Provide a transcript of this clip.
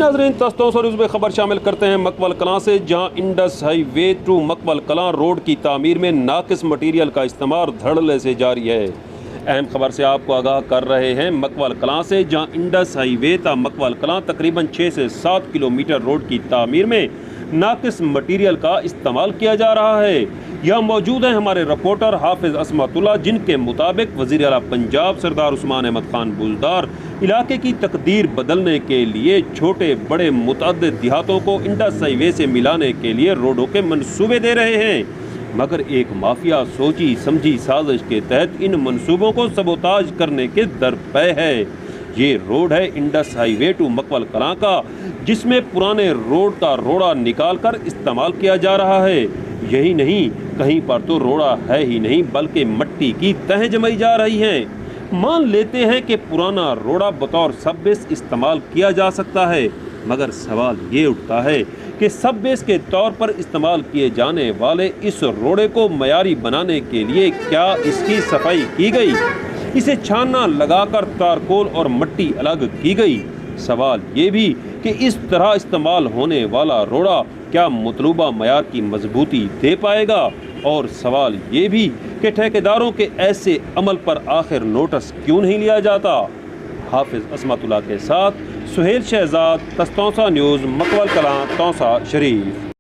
ناظرین تستوسر न्यूज़ में खबर शामिल करते हैं मकवल कलां से, जहां Indus highway to Makwal Kalan road की तामीर में नाकिस मटीरियल का इस्तेमाल धड़ल्ले से जारी है। अहम खबर से आपको आगाह कर रहे हैं मकवल कलां से, जहां इंडस हाईवे ता मकवल कलां तकरीबन 6 से 7 किलोमीटर रोड की तामीर में नाकिस मटीरियल का इस्तेमाल किया जा रहा है। यहाँ मौजूद हैं हमारे रिपोर्टर हाफिज असमतुल्लाह, जिनके मुताबिक वज़ीर आला पंजाब सरदार उस्मान अहमद खान बुज़दार इलाके की तकदीर बदलने के लिए छोटे बड़े मुतअद्दिद देहातों को इंडस हाईवे से मिलाने के लिए रोडों के मंसूबे दे रहे हैं, मगर एक माफिया सोची समझी साजिश के तहत इन मंसूबों को सबोताज करने के दरपे है। ये रोड है Indus highway to Makwal Kalan का, जिसमें पुराने रोड का रोड़ा निकाल कर इस्तेमाल किया जा रहा है। यही नहीं, कहीं पर तो रोड़ा है ही नहीं बल्कि मिट्टी की तह जमाई जा रही है। मान लेते हैं कि पुराना रोड़ा बतौर सब बेस इस्तेमाल किया जा सकता है, मगर सवाल ये उठता है कि सब बेस के तौर पर इस्तेमाल किए जाने वाले इस रोड़े को मयारी बनाने के लिए क्या इसकी सफाई की गई? इसे छानना लगाकर तारकोल और मिट्टी अलग की गई। सवाल ये भी कि इस तरह इस्तेमाल होने वाला रोड़ा क्या मतलूबा मयार की मजबूती दे पाएगा? और सवाल ये भी कि ठेकेदारों के ऐसे अमल पर आखिर नोटिस क्यों नहीं लिया जाता? हाफिज असमतुल्लाह के साथ सुहेल शहजाद, तस्तौसा न्यूज़, मकवल कलां, तौसा शरीफ।